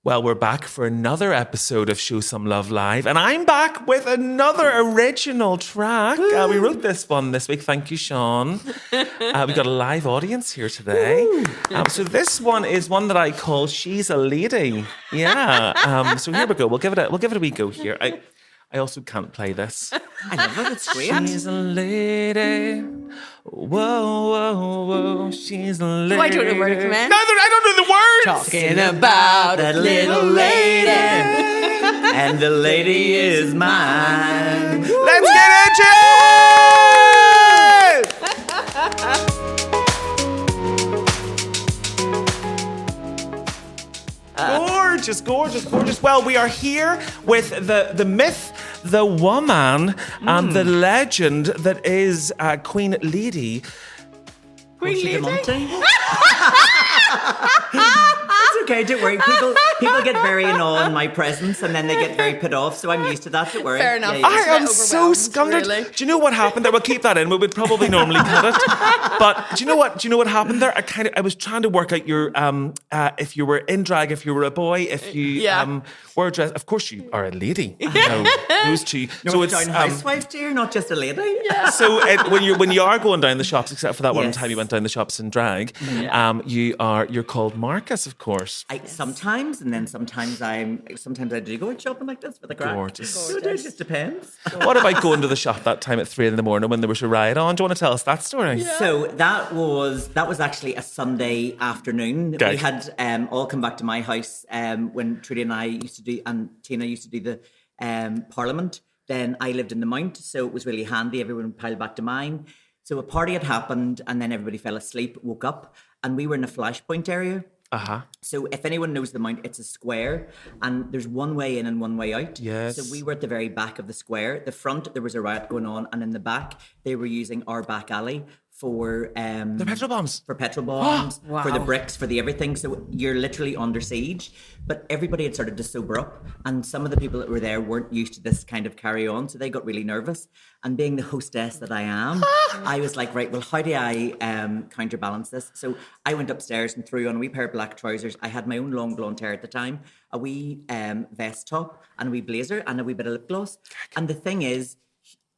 Well, we're back for another episode of Show Some Love Live, and I'm back with another original track. We wrote this one this week. Thank you, Seán. We got a live audience here today. So this one is one that I call "She's a Lady." Yeah. So here we go. We'll give it a wee go here. I also can't play this. I love it. It's great. She's a lady. Whoa, whoa, whoa. She's a lady. I don't know where to come in. No, I don't know the words. Talking about that little lady. And the lady is mine. Let's get into it! Gorgeous. Well, we are here with the myth, the woman, and the legend that is Queen Lady. Portia Di Monte. It's okay, don't worry. People get very annoyed in my presence and then they get very put off, so I'm used to that, don't worry. Fair enough. I am so scundered. Really. Do you know what happened there? We'll keep that in. We would probably normally cut it. But do you know what happened there? I was trying to work out your if you were in drag, if you were a boy, if you were dressed. Of course you are a lady. You know, those two. So it's down housewife, dear, not just a lady. Yeah. So when you are going down the shops, except for that one time you went down the shops in drag, you're called Marcus, of course. Sometimes, and then sometimes I do go out shopping like this with a crack. Gorgeous. So it just depends. What about going to the shop that time at 3 a.m. when there was a riot on? Do you want to tell us that story? Yeah. So that was actually a Sunday afternoon. Okay. We had all come back to my house when Trudy and I used to do, and Tina used to do the Parliament. Then I lived in the Mount, so it was really handy. Everyone piled back to mine. So a party had happened, and then everybody fell asleep, woke up, and we were in a flashpoint area. So if anyone knows the Mount, it's a square and there's one way in and one way out. Yes. So we were at the very back of the square. The front, there was a riot going on, and in the back, they were using our back alley for the petrol bombs. For petrol bombs, Wow. for the bricks, for the everything. So you're literally under siege. But everybody had started to sober up, and some of the people that were there weren't used to this kind of carry on, so they got really nervous. And being the hostess that I am, I was like, right, well, how do I counterbalance this? So I went upstairs and threw on a wee pair of black trousers. I had my own long blonde hair at the time, a wee vest top, and a wee blazer, and a wee bit of lip gloss. And the thing is,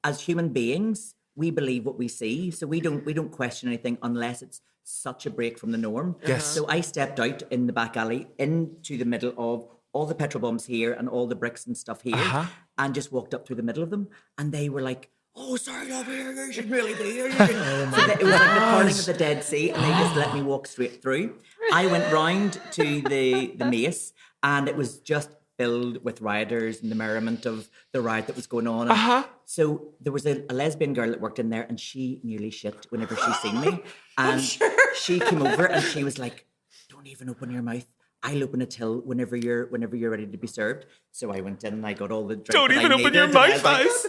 as human beings, we believe what we see, so we don't question anything unless it's such a break from the norm. Yes. So I stepped out in the back alley into the middle of all the petrol bombs here and all the bricks and stuff here, and just walked up through the middle of them, and they were like, "Oh, sorry, over here, you should really be here." So it was like the parting of the Dead Sea, and they just let me walk straight through. I went round to the mace, and it was just filled with rioters and the merriment of the riot that was going on. So there was a lesbian girl that worked in there, and she nearly shit whenever she seen me. And she came over and she was like, "Don't even open your mouth. I'll open a till whenever you're ready to be served." So I went in and I got all the drink. Don't that even I open needed, your mouth, guys.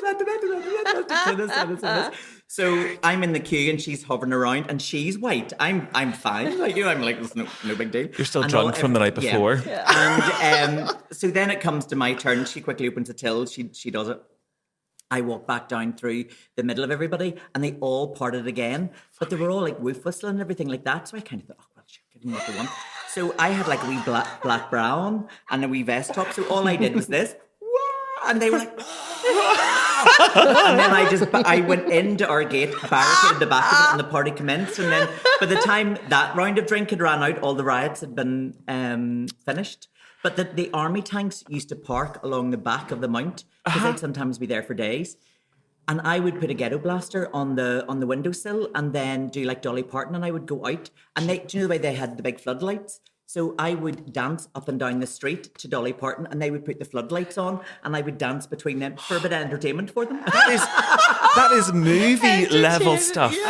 So I'm in the queue and she's hovering around and she's white. I'm fine. Like, I'm like, there's no big deal. You're still And drunk from the night before. Yeah. And so then it comes to my turn. She quickly opens a till. She does it. I walk back down through the middle of everybody and they all parted again. But they were all like woof whistling and everything like that. So I kind of thought, oh, well, sure, give them what they want. So I had like a wee black bra on and a wee vest top. So all I did was this. And they were like, and then I went into our gate, barricaded the back of it, and the party commenced. And then by the time that round of drink had ran out, all the riots had been finished. But the army tanks used to park along the back of the Mount because they'd sometimes be there for days. And I would put a ghetto blaster on the windowsill and then do like Dolly Parton, and I would go out. And do you know the way they had the big floodlights? So I would dance up and down the street to Dolly Parton, and they would put the floodlights on, and I would dance between them for a bit of entertainment for them. That is movie level stuff. Yeah.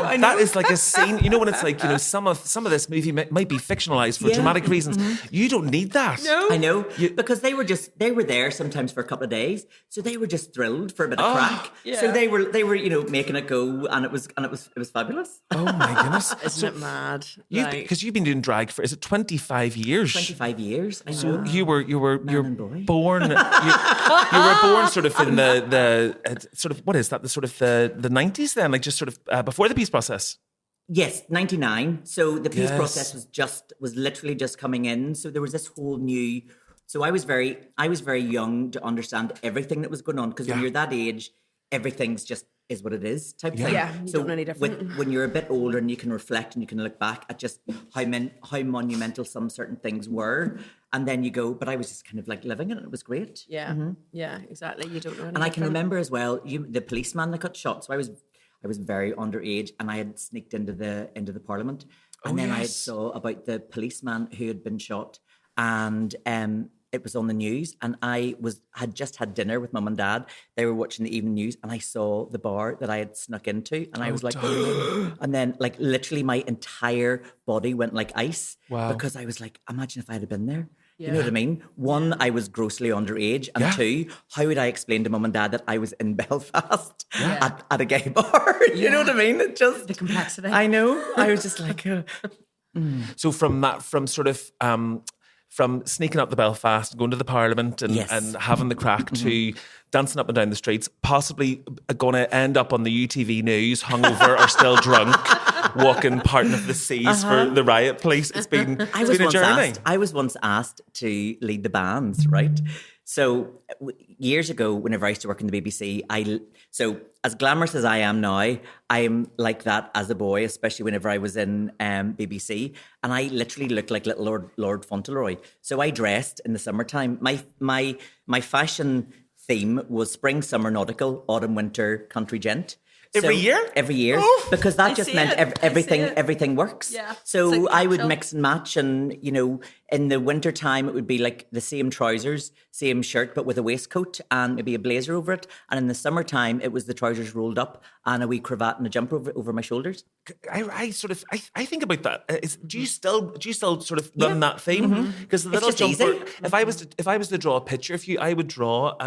I know. That is like a scene. You know when it's like, you know, some of this movie might be fictionalized for dramatic reasons. You don't need that. No. I know, because they were there sometimes for a couple of days, so they were just thrilled for a bit of crack. Yeah. So they were making it go, and it was fabulous. Oh my goodness. Isn't it mad? Because you've been doing drag for, is it 25 years? 25 years. I know. So you were and boy. born you were born sort of in the sort of, what is that, the sort of the 90s then, like just sort of before the peace process? Yes, 99. So the peace Yes. process was literally just coming in. So there was this whole new. So I was very young to understand everything that was going on, because when Yeah. you're that age, everything's just is what it is type thing. Yeah, you don't know any different. When you're a bit older and you can reflect and you can look back at just how monumental some certain things were, and then you go, but I was just kind of like living it. It was great. Yeah, yeah, exactly. You don't know. And I can remember as well, the policeman that got shot. So I was very underage, and I had sneaked into the Parliament, and then I yes. saw about the policeman who had been shot, and it was on the news, and I had just had dinner with mum and dad. They were watching the evening news, and I saw the bar that I had snuck into, and I was like, and then like literally my entire body went like ice. Wow. Because I was like, imagine if I had been there. You know Yeah. what I mean? One, I was grossly underage. And Yeah. two, how would I explain to mum and dad that I was in Belfast Yeah. at a gay bar? You know what I mean? It just... The complexity. I know. I was just like... So from sneaking up the Belfast, going to the Parliament and, Yes. and having the crack to dancing up and down the streets, possibly going to end up on the UTV news, hungover or still drunk, walking parting of the seas for the riot police. It's been a journey. I was once asked to lead the bands, right? So years ago, whenever I used to work in the BBC, so as glamorous as I am now, I'm like that as a boy, especially whenever I was in BBC, and I literally looked like little Lord Fauntleroy. So I dressed in the summertime. My fashion theme was spring, summer, nautical, autumn, winter, country gent. Every year? Every year. Oh, because that I just see meant it. I see everything it. everything works. Yeah. So It's like I would natural. mix and match, and in the winter time it would be like the same trousers, same shirt, but with a waistcoat and maybe a blazer over it. And in the summertime it was the trousers rolled up and a wee cravat and a jumper over my shoulders. I think about that. Do you still sort of run that theme? Because the little It's just jumper. easy. If I was to draw a picture of you, I would draw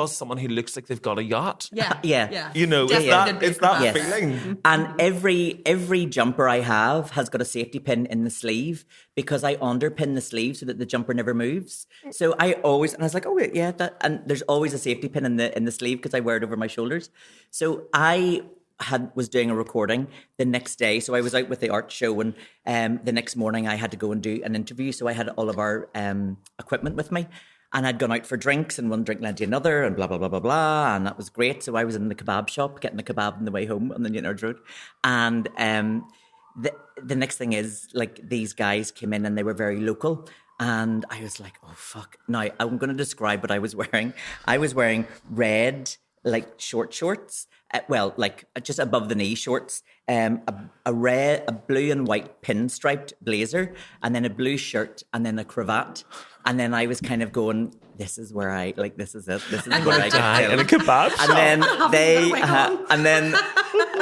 someone who looks like they've got a yacht. Yeah, Yeah. You know, Definitely it's that Yes. feeling. And every jumper I have has got a safety pin in the sleeve, because I underpin the sleeve so that the jumper never moves. So I was like, oh wait, yeah, and there's always a safety pin in the sleeve because I wear it over my shoulders. So I was doing a recording the next day. So I was out with the art show, and the next morning I had to go and do an interview. So I had all of our equipment with me. And I'd gone out for drinks, and one drink led to another, and blah, blah, blah, blah, blah. And that was great. So I was in the kebab shop getting a kebab on the way home on the Newtonards Road. And the next thing is, like, these guys came in and they were very local. And I was like, oh, fuck. Now, I'm going to describe what I was wearing. I was wearing red, like, short shorts. Well, like, just above the knee shorts. A blue and white pinstriped blazer, and then a blue shirt, and then a cravat. And then I was kind of going, this is where this is it. This is where I get Die in a killed. kebab shop. And then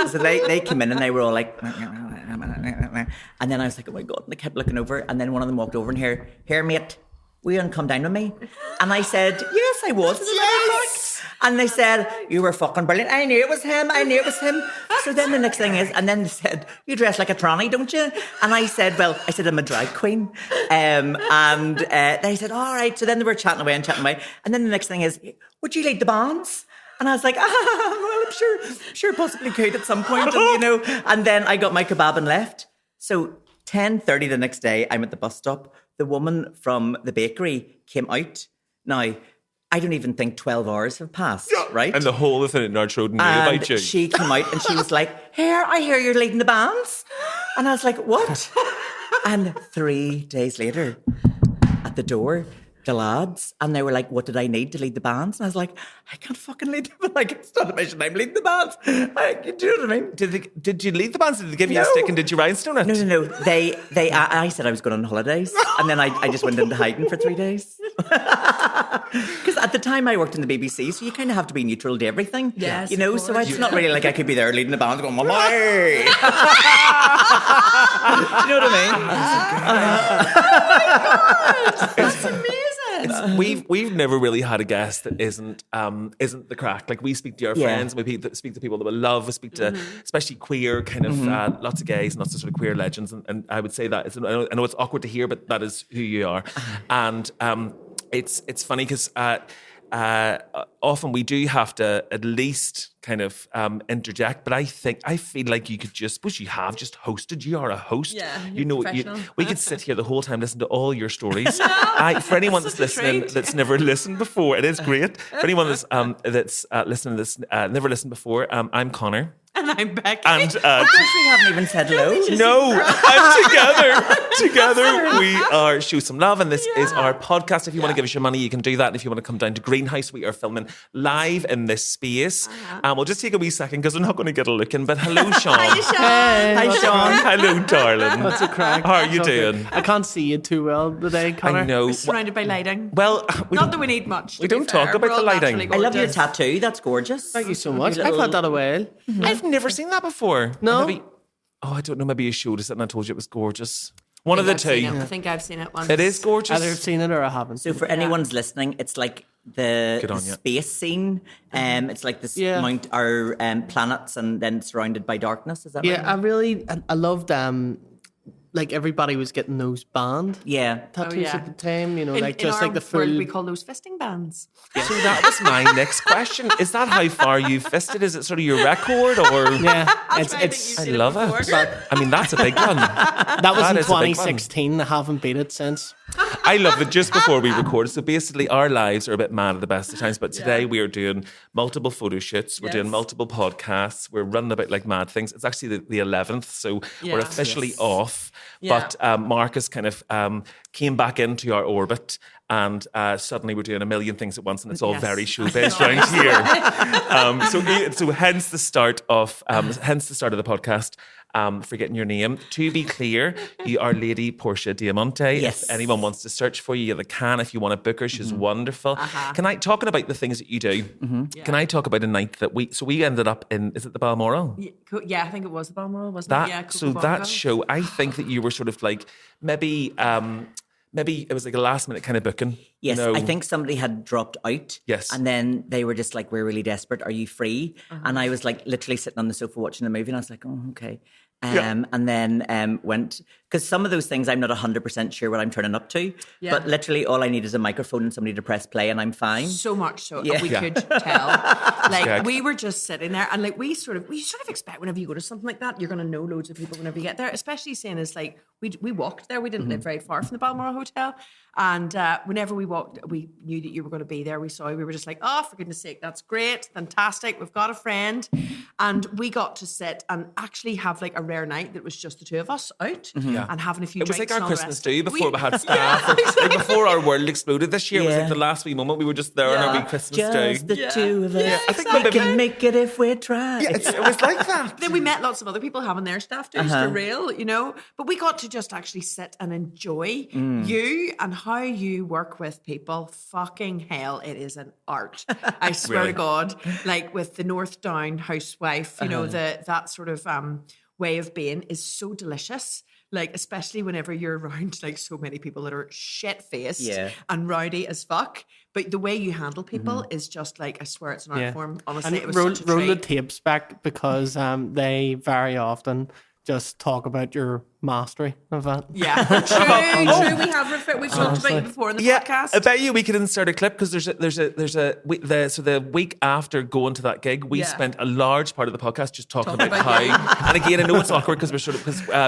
so they came in and they were all like, and then I was like, oh my God. And they kept looking over, and then one of them walked over and here, mate, will you come down with me? And I said, yes, I was. Yes. And they said, you were fucking brilliant. I knew it was him. So then the next thing is, and then they said, you dress like a tranny, don't you? And I said, I'm a drag queen. And they said, all right. So then they were chatting away. And then the next thing is, would you lead the bands? And I was like, well, I'm sure possibly could at some point. And then I got my kebab and left. So 10:30 the next day, I'm at the bus stop. The woman from the bakery came out. Now, I don't even think 12 hours have passed, right? And the whole of the Newtonards Road knew about you. She came out and she was like, I hear you're leading the bands. And I was like, what? And 3 days later, at the door, the lads, and they were like, what did I need to lead the bands? And I was like, I can't fucking lead them. Like, it's not a mission, I'm leading the bands. Do you know what I mean? Did you lead the bands? Did they give you a stick and did you rhinestone it? No. I said I was going on holidays, and then I just went into hiding for 3 days. Because at the time I worked in the BBC, so you kind of have to be neutral to everything. Yes, So of course. it's not really like I could be there leading the band going, Mama. You know what I mean? That's amazing. We've never really had a guest that isn't the crack. Like, we speak to our friends, and we speak to people that we love. We speak to especially queer kind of lots of gays, and lots of sort of queer legends. And I would say that I know it's awkward to hear, but that is who you are. And it's funny because often we do have to at least kind of interject, but I feel like you could suppose you have just hosted. You are a host. Yeah, you know, professional. we could sit here the whole time, listen to all your stories. For anyone that's such a listening treat. that's never listened before, it is great. For anyone that's listening to this, never listened before, I'm Connor. And I'm Becky. And We haven't even said hello. no, and together we are Show Some Love, and this is our podcast. If you want to give us your money, you can do that. And if you want to come down to Greenhouse, we are filming live in this space. We'll just take a wee second because we're not going to get a look in. But hello, Seán. Hi, Seán. Hi, Seán. Hello, darling. What's a crack? How are you It's okay. doing? I can't see you too well today, Connor. I know. Surrounded by lighting. Well, Not that we need much. to we be don't fair. talk about We're all the lighting. naturally I love your gorgeous. tattoo. That's gorgeous. Thank you so much. Your I've little- had that a while. I've never seen that before. No? Maybe, I don't know. Maybe you showed us it and I told you it was gorgeous. One of the I've seen it. two. I think I've seen it once. It is gorgeous. Either I've seen it or I haven't. So for anyone's listening, it's like the Good on ya. space scene. It's like this Yeah. mount our planets and then surrounded by darkness. Is that Yeah, right? I loved like everybody was getting those band Yeah. tattoos yeah. at the time, you know, In, like in just our like the full. world, we call those fisting bands. So that was my next question. Is that how far you've fisted? Is it sort of your record or? Yeah, That's why I think you've I seen love before. it. I mean, that's a big one. that was That in is a big one. 2016. I haven't beat it since. I love it just before we recorded. So basically, our lives are a bit mad at the best of times. But today we are doing multiple photo shoots. We're doing Yes. multiple podcasts. We're running about like mad things. It's actually the 11th, so we're Yeah. officially Yes. off. Yeah. But Marcus kind of came back into our orbit. And suddenly we're doing a million things at once, and it's all Yes. very showbiz around here. So hence the start of the podcast. Forgetting your name. To be clear, you are Lady Portia Di Monte. Yes. If anyone wants to search for you, they can. If you want to book her, she's wonderful. Can I talking about the things that you do? Can I talk about a night that we ended up in? Is it the Balmoral? Yeah, I think it was the Balmoral, wasn't That it? Yeah, so Coca that Bongo. show, I think that you were sort of like maybe it was like a last minute kind of booking. Yes, you know? I think somebody had dropped out. Yes. And then they were just like, we're really desperate. Are you free? And I was like literally sitting on the sofa watching a movie and I was like, oh, okay. And then went, because some of those things I'm not 100% sure what I'm turning up to. Yeah. But literally all I need is a microphone and somebody to press play and I'm fine. So much so, Yeah. and we Yeah. could tell. Like Yeah. we were just sitting there, and like we sort of expect whenever you go to something like that, you're going to know loads of people whenever you get there. Especially saying is like we walked there, we didn't live very far from the Balmoral Hotel, and whenever we walked, we knew that you were going to be there. We were just like, oh, for goodness sake, that's great, fantastic. We've got a friend, and we got to sit and actually have like a rare night that was just the two of us out and having a few. It was drinks like our and all the Christmas rest. do before we had staff. Like before our world exploded this year. It was Yeah. like the last wee moment we were just there on our wee Christmas Just do. the two of us. Yeah, I think we maybe- can make it if we try. Yeah, it was like that. Then we met lots of other people having their staff do's for real, you know. But we got to just actually sit and enjoy you and how you work with people. Fucking hell, it is an art. I swear Really? to God. Like with the North Down housewife, you know, that sort of way of being is so delicious. Like, especially whenever you're around like so many people that are shit-faced Yeah. and rowdy as fuck. But the way you handle people is just like, I swear it's an art form. Honestly, And it was roll, such a roll the treat. tapes back because they very often just talk about your mastery of that. Yeah, true. We've talked about you before in the Yeah, podcast. I bet you we could insert a clip because so the week after going to that gig, we Yeah. spent a large part of the podcast just talking about how. And again, I know it's awkward because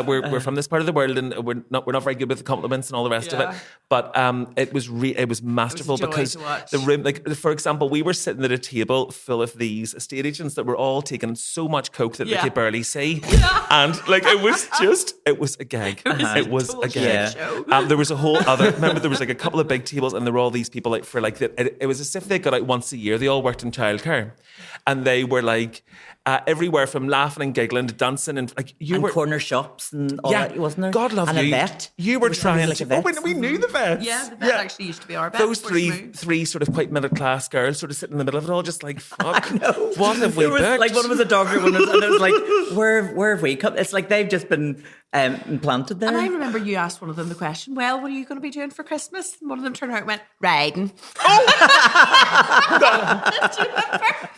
we're from this part of the world and we're not very good with the compliments and all the rest of Yeah. it. But it was masterful joy because to watch. the room, like for example, we were sitting at a table full of these estate agents that were all taking so much coke that they Yeah. could barely see, and like it was a gag. It was a total gag. shit show. There was a whole other. Remember, there was like a couple of big tables, and there were all these people like for like it was as if they got out once a year. They all worked in childcare, and they were like everywhere from laughing and giggling to dancing and like you And were. corner shops and all that, wasn't there? God love and you. a vet. You were There was trying like to. a vet. We knew the vets. Yeah, the vet actually used to be our vet. Those before she moved. three sort of quite middle class girls sort of sitting in the middle of it all, just like fuck. What have we There was booked? like one was a doctor, one was, and it was like, where have we come? It's like they've just been implanted there. And I remember you asked one of them the question, well, what are you going to be doing for Christmas? And one of them turned around and went, riding.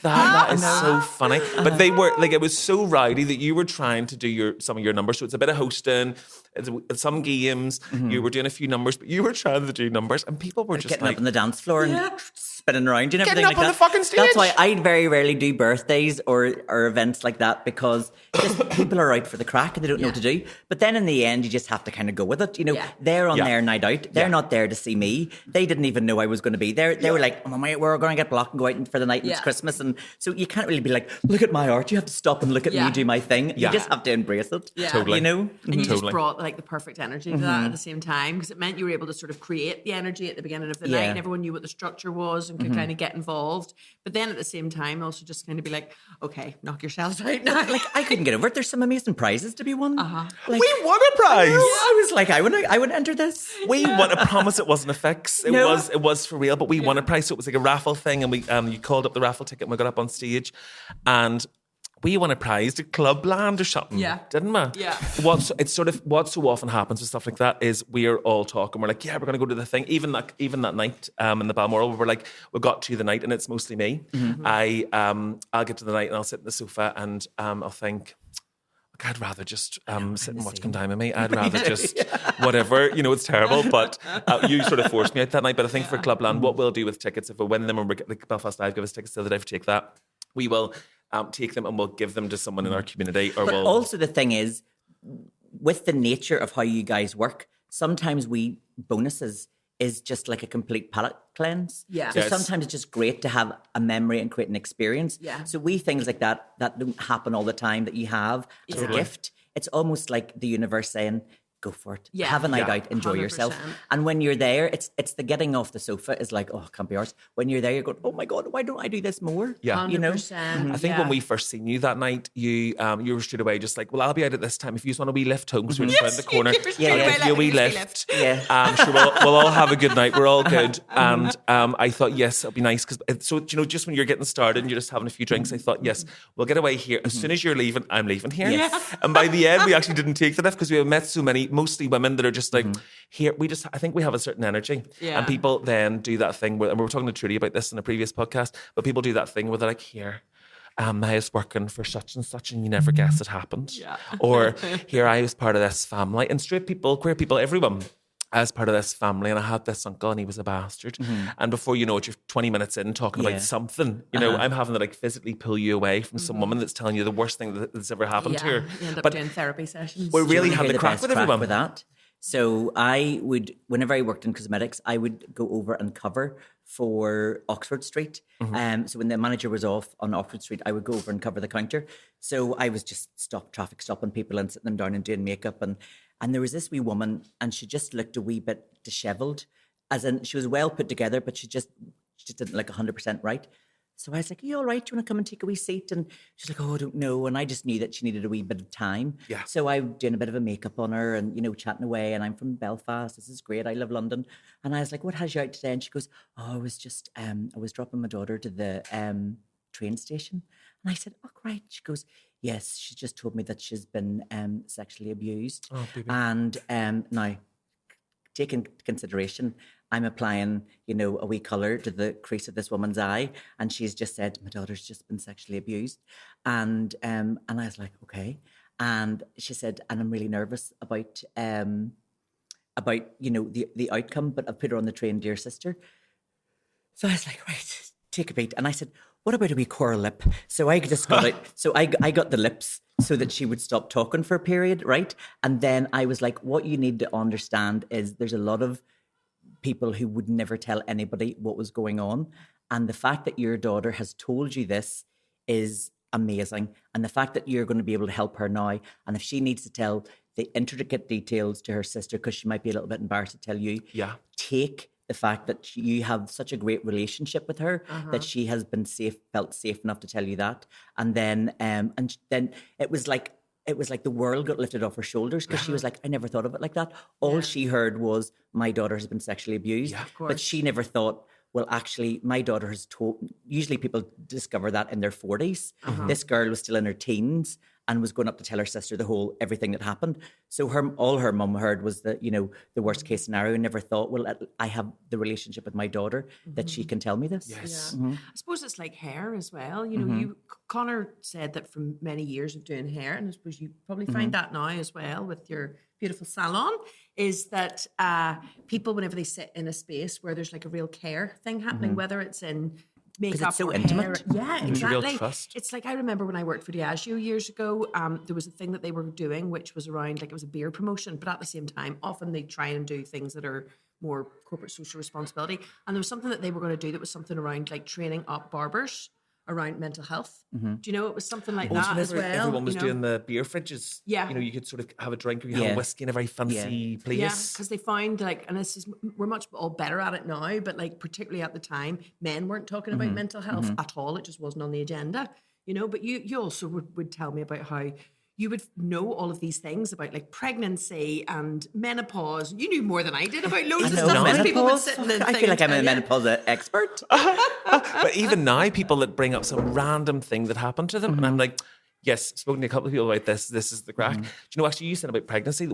That is so funny. But they were like, it was so rowdy that you were trying to do some of your numbers. So it's a bit of hosting, it's some games. You were doing a few numbers, but you were trying to do numbers, and people were just Getting like, up on the dance floor and spinning around and everything Getting up like on that. the fucking stage. That's why I very rarely do birthdays or events like that, because just people are out for the crack and they don't know what to do. But then in the end, you just have to kind of go with it. You know, they're on their night out. They're not there to see me. They didn't even know I was going to be there. They were like, oh, my, we're going to get blocked and go out for the night and it's Christmas. And so you can't really be like, look at my art. You have to stop and look at me do my thing. You just have to embrace it. Yeah. Totally. You know? And you just brought like the perfect energy to that at the same time, because it meant you were able to sort of create the energy at the beginning of the night, and everyone knew what the structure was and could kind of get involved. But then at the same time, also just kind of be like, okay, knock yourselves out now. Like, I couldn't get over it. There's some amazing prizes to be won. Uh-huh. Like, We won a prize. I was like, I would enter this. We won. I promise it wasn't a fix. It was for real. But we won a prize, so it was like a raffle thing, and we you called up the raffle ticket, and we got up on stage, and we won a prize to Clubland or something. Yeah. Mm-hmm. Yeah. Didn't we? What so often happens with stuff like that is we're all talking. We're like, yeah, we're going to go to the thing. Even that night in the Balmoral, we're like, we got to the night and it's mostly me. Mm-hmm. I'll get to the night and I'll sit in the sofa and I'll think, look, I'd rather just sit and watch Come Down With Me. I'd rather just whatever. You know, it's terrible, but you sort of forced me out that night. But I think for Clubland, what we'll do with tickets, if we win them, and we're like Belfast Live give us tickets the other day for Take That, we will take them and we'll give them to someone in our community. Or But we'll also the thing is, with the nature of how you guys work, sometimes bonuses is just like a complete palate cleanse. Yeah. So Yes. sometimes it's just great to have a memory and create an experience. Yeah. So things like that don't happen all the time that you have as a gift. It's almost like the universe saying, go for it. Yeah. Have a night Yeah. out, enjoy yourself. 100%. And when you're there, it's the getting off the sofa is like, oh, can't be ours. When you're there, you're going, oh my God, why don't I do this more? Yeah. You know? 100%. I think when we first seen you that night, you were straight away just like, well, I'll be out at this time. If you just want a wee lift home, because we're just around the corner, you were straight away I'll like, give you a wee "Here's a wee lift. Yeah. Sure, we'll all have a good night. We're all good. And I thought, yes, it'll be nice. Because so, you know, just when you're getting started and you're just having a few drinks, I thought, yes, we'll get away here. As soon as you're leaving, I'm leaving here. Yes. And by the end, we actually didn't take the lift because we have met so many, mostly women that are just like, here, I think we have a certain energy. Yeah. And people then do that thing where, and we were talking to Trudy about this in a previous podcast, but people do that thing where they're like, here, I was working for such and such and you never guess it happened. Yeah. Or here I was part of this family. And straight people, queer people, everyone, I was part of this family and I had this uncle and he was a bastard. And before you know it, you're 20 minutes in talking about something. You know, I'm having to like physically pull you away from some woman that's telling you the worst thing that's ever happened to her. You end up But doing therapy sessions. we really Do you had hear the crack best with everyone. with that. So I would, whenever I worked in cosmetics, I would go over and cover for Oxford Street. So when the manager was off on Oxford Street, I would go over and cover the counter. So I was just stopping people and sitting them down and doing makeup. And there was this wee woman and she just looked a wee bit dishevelled, as in she was well put together, but she just didn't look 100% right. So I was like, are you all right? Do you want to come and take a wee seat? And she's like, oh, I don't know. And I just knew that she needed a wee bit of time. Yeah. So I was doing a bit of a makeup on her and, you know, chatting away. And I'm from Belfast. This is great. I love London. And I was like, what has you out today? And she goes, oh, I was just, I was dropping my daughter to the train station. And I said, oh, right. She goes, yes, she just told me that she's been sexually abused. Oh, baby. And now, take into consideration, I'm applying, you know, a wee colour to the crease of this woman's eye, and she's just said, my daughter's just been sexually abused. And I was like, okay. And she said, and I'm really nervous about you know, the outcome, but I've put her on the train, dear sister. So I was like, right, take a beat. And I said, what about a wee coral lip? So I just got it. So I got the lips so that she would stop talking for a period, right? And then I was like, what you need to understand is there's a lot of people who would never tell anybody what was going on. And the fact that your daughter has told you this is amazing. And the fact that you're going to be able to help her now. And if she needs to tell the intricate details to her sister, because she might be a little bit embarrassed to tell you, take the fact that you have such a great relationship with her, that she has been felt safe enough to tell you that. And then it was like the world got lifted off her shoulders, because she was like, I never thought of it like that. All she heard was, my daughter has been sexually abused. Yeah, but she never thought, well, actually, my daughter has told. Usually people discover that in their 40s. This girl was still in her teens and was going up to tell her sister everything that happened. So all her mum heard was that, the worst case scenario, and never thought, well, I have the relationship with my daughter that she can tell me this. Yes. I suppose it's like hair as well. Connor said that from many years of doing hair, and I suppose you probably find that now as well with your beautiful salon, is that people, whenever they sit in a space where there's like a real care thing happening, whether it's in makeup it's so or intimate. hair. Yeah, exactly. Real trust. It's like, I remember when I worked for Diageo years ago, there was a thing that they were doing which was around, like, it was a beer promotion, but at the same time, often they try and do things that are more corporate social responsibility. And there was something that they were going to do that was something around like training up barbers around mental health. Do you know, it was something like that as well. Everyone was doing the beer fridges. Yeah. You could sort of have a drink or you have a whiskey in a very fancy place. Yeah, because they found, like, and we're much all better at it now, but like particularly at the time, men weren't talking about mental health at all. It just wasn't on the agenda, But you also would tell me about how you would know all of these things about like pregnancy and menopause. You knew more than I did about loads of stuff. Because people would sit and I feel like I'm a menopause expert. But even now, people that bring up some random thing that happened to them, and I'm like, yes, spoken to a couple of people about this. This is the crack. Do you know, actually, you said about pregnancy.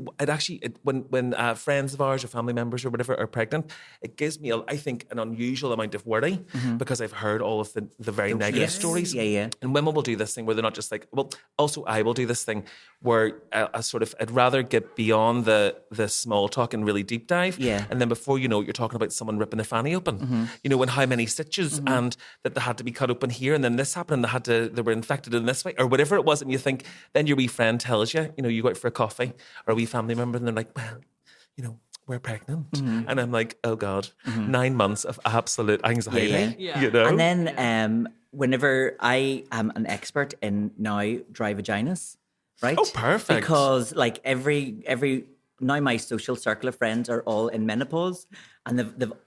When friends of ours or family members or whatever are pregnant, it gives me, I think, an unusual amount of worry because I've heard all of the very negative stories. Yeah. And women will do this thing where they're not just like, well, also I will do this thing where I'd rather get beyond the small talk and really deep dive. Yeah. And then before you know it, you're talking about someone ripping their fanny open. And how many stitches and that they had to be cut open here, and then this happened, and they were infected in this way or whatever it was. And you think, then your wee friend tells you, you go out for a coffee or a wee family member, and they're like, well, we're pregnant. And I'm like, oh God, 9 months of absolute anxiety. Yeah. And then whenever I am an expert in now dry vaginas, right? Oh, perfect. Because like every now my social circle of friends are all in menopause, and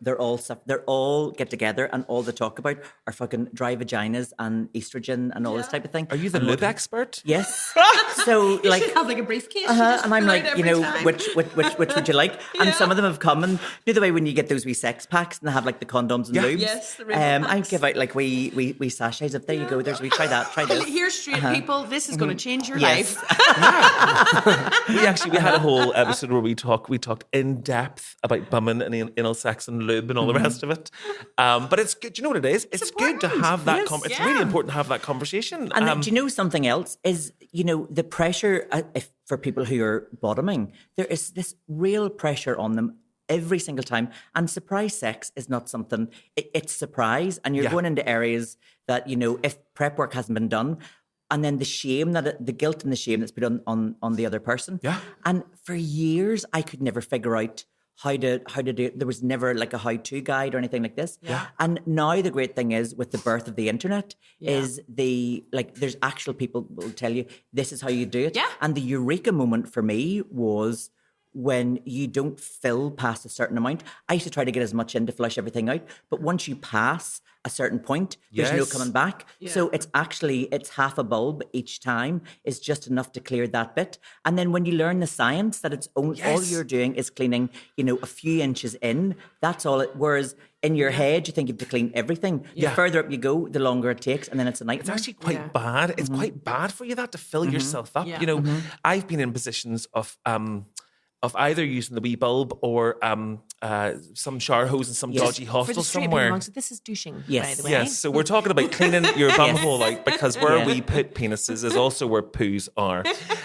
they're all get together, and all they talk about are fucking dry vaginas and estrogen and all this type of thing. Are you the lube expert? Yes. So You like, should have like a briefcase. and I'm like, which would you like? And some of them have come, and the way when you get those wee sex packs and they have like the condoms and lubes. Yes, the rainbow I packs. give out like wee sachets of there you go. There's try that, try this. Here's straight people. This is going to change your Yes. life. We had a whole episode where we talked in depth about bumming and anal sex and lube and all the rest of it. But it's good. Do you know what it is? It's good to have that. Yes. It's really important to have that conversation. And do you know something else is, the pressure for people who are bottoming, there is this real pressure on them every single time. And surprise sex is not something, it's surprise. And you're going into areas that, if prep work hasn't been done, and then the guilt and the shame that's put on the other person. Yeah. And for years, I could never figure out how to do it. There was never like a how-to guide or anything like this. Yeah. And now the great thing is with the birth of the internet is there's actual people will tell you this is how you do it. Yeah. And the eureka moment for me was when you don't fill past a certain amount. I used to try to get as much in to flush everything out, but once you pass a certain point, there's no Yes. coming back. Yeah. So it's half a bulb each time is just enough to clear that bit. And then when you learn the science that it's all you're doing is cleaning, a few inches in, that's all it. Whereas in your head, you think you have to clean everything. The further up you go, the longer it takes, and then it's a nightmare. It's actually quite bad. It's quite bad for you to fill yourself up. Yeah. I've been in positions of either using the wee bulb or some shower hose in some dodgy For hostel the straight somewhere. people amongst it, this is douching, Yes. by the way. Yes, so we're talking about cleaning your bum hole out because where we put penises is also where poos are.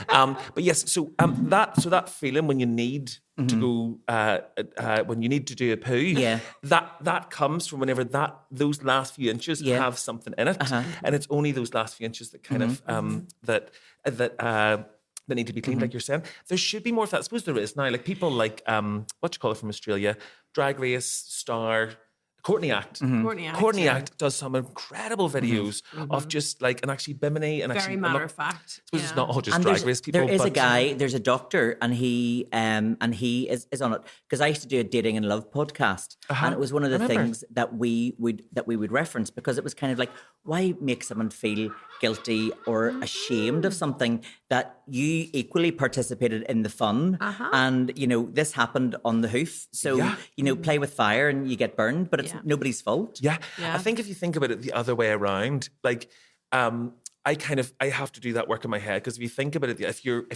But yes, so that feeling when you need to go when you need to do a poo, that comes from whenever those last few inches have something in it, and it's only those last few inches that kind of that need to be cleaned, like you're saying. There should be more of that. I suppose there is now. Like people like, what do you call it from Australia? Drag Race star Courtney Act. Courtney Act does some incredible videos of just like, and actually Bimini and Very actually matter of fact. I suppose it's not all just And Drag Race people. There is a but- guy, there's a doctor, and he is on it because I used to do a dating and love podcast, and it was one of the things that we would reference because it was kind of like, why make someone feel guilty or ashamed of something that you equally participated in the fun, and this happened on the hoof, so play with fire and you get burned, but it's nobody's fault. Yeah. I think if you think about it the other way around, like I have to do that work in my head, because if you think about it, if you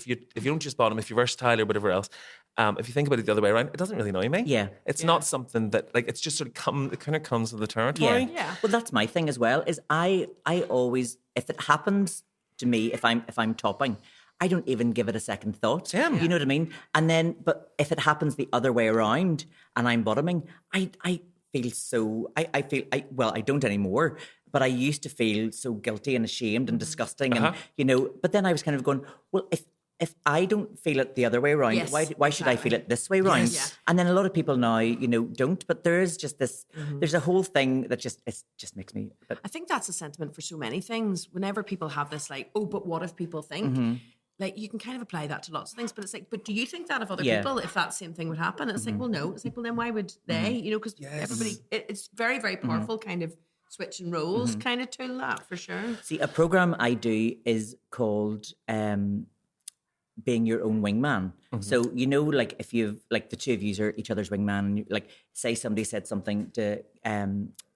don't just bottom, if you're versatile or whatever else, if you think about it the other way around, it doesn't really annoy me. Yeah. It's not something that, like, it's just sort of it kind of comes with the territory. Yeah. Well, that's my thing as well. Is I always, if it happens to me, if I'm topping, I don't even give it a second thought. Same. You know what I mean? And then, but if it happens the other way around and I'm bottoming, I feel so. I feel well, I don't anymore. But I used to feel so guilty and ashamed and disgusting, and But then I was kind of going, well, if I don't feel it the other way around, Yes, why should I feel it this way around? Yes. And then a lot of people now, don't. But there is just this. There's a whole thing that just makes me. I think that's a sentiment for so many things. Whenever people have this, like, oh, but what if people think? Like, you can kind of apply that to lots of things, but it's like, but do you think that of other people, if that same thing would happen? And it's like, well, no. It's like, well, then why would they? Because everybody, it's very, very powerful kind of switching roles kind of tool, that for sure. See, a program I do is called Being Your Own Wingman. So, like, if you've, like, the two of you are each other's wingman, and you, like, say somebody said something to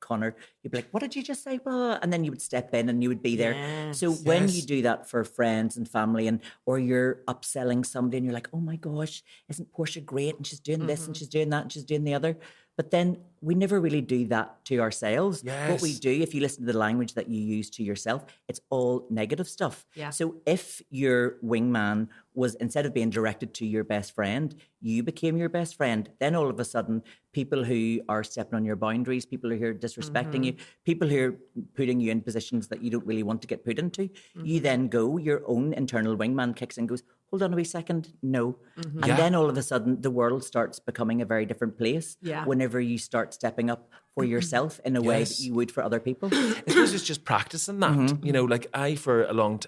Connor, you'd be like, what did you just say? Blah. And then you would step in and you would be there. Yes. So when you do that for friends and family, or you're upselling somebody and you're like, oh my gosh, isn't Portia great? And she's doing this and she's doing that and she's doing the other. But then we never really do that to ourselves. Yes. What we do, if you listen to the language that you use to yourself, it's all negative stuff. Yeah. So if your wingman was, instead of being directed to your best friend, you became your best friend, then all of a sudden, people who are stepping on your boundaries, people who are disrespecting you, people who are putting you in positions that you don't really want to get put into, you then go, your own internal wingman kicks in and goes, hold on a wee second, no. And then all of a sudden, the world starts becoming a very different place whenever you start stepping up for yourself in a way that you would for other people. I suppose it's just practicing that. Like, I, for a long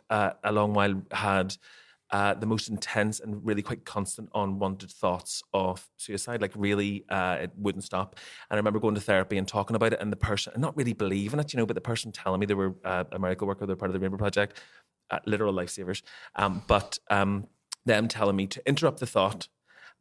while, had the most intense and really quite constant unwanted thoughts of suicide. Like, really, it wouldn't stop. And I remember going to therapy and talking about it, and the person, and not really believing it, but the person telling me they were a miracle worker, they're part of the Rainbow Project, literal lifesavers. But them telling me to interrupt the thought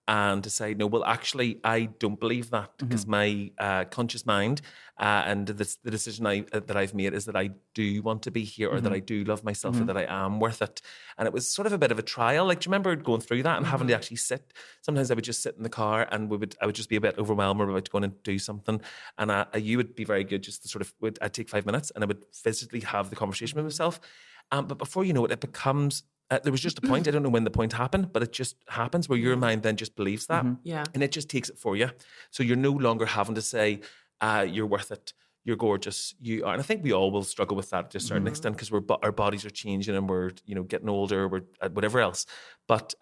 and to say, no, well, actually, I don't believe that, because my conscious mind and the decision that I've made is that I do want to be here, or that I do love myself, or that I am worth it. And it was sort of a bit of a trial. Like, do you remember going through that and having to actually sit? Sometimes I would just sit in the car and I would just be a bit overwhelmed or about to go in and do something. And you would be very good just to sort of, I'd take 5 minutes and I would physically have the conversation with myself. But before you know it, it becomes... there was just a point, I don't know when the point happened, but it just happens where your mind then just believes that. And it just takes it for you. So you're no longer having to say, you're worth it, you're gorgeous, you are. And I think we all will struggle with that to a certain extent, because our bodies are changing and we're getting older, we're whatever else. But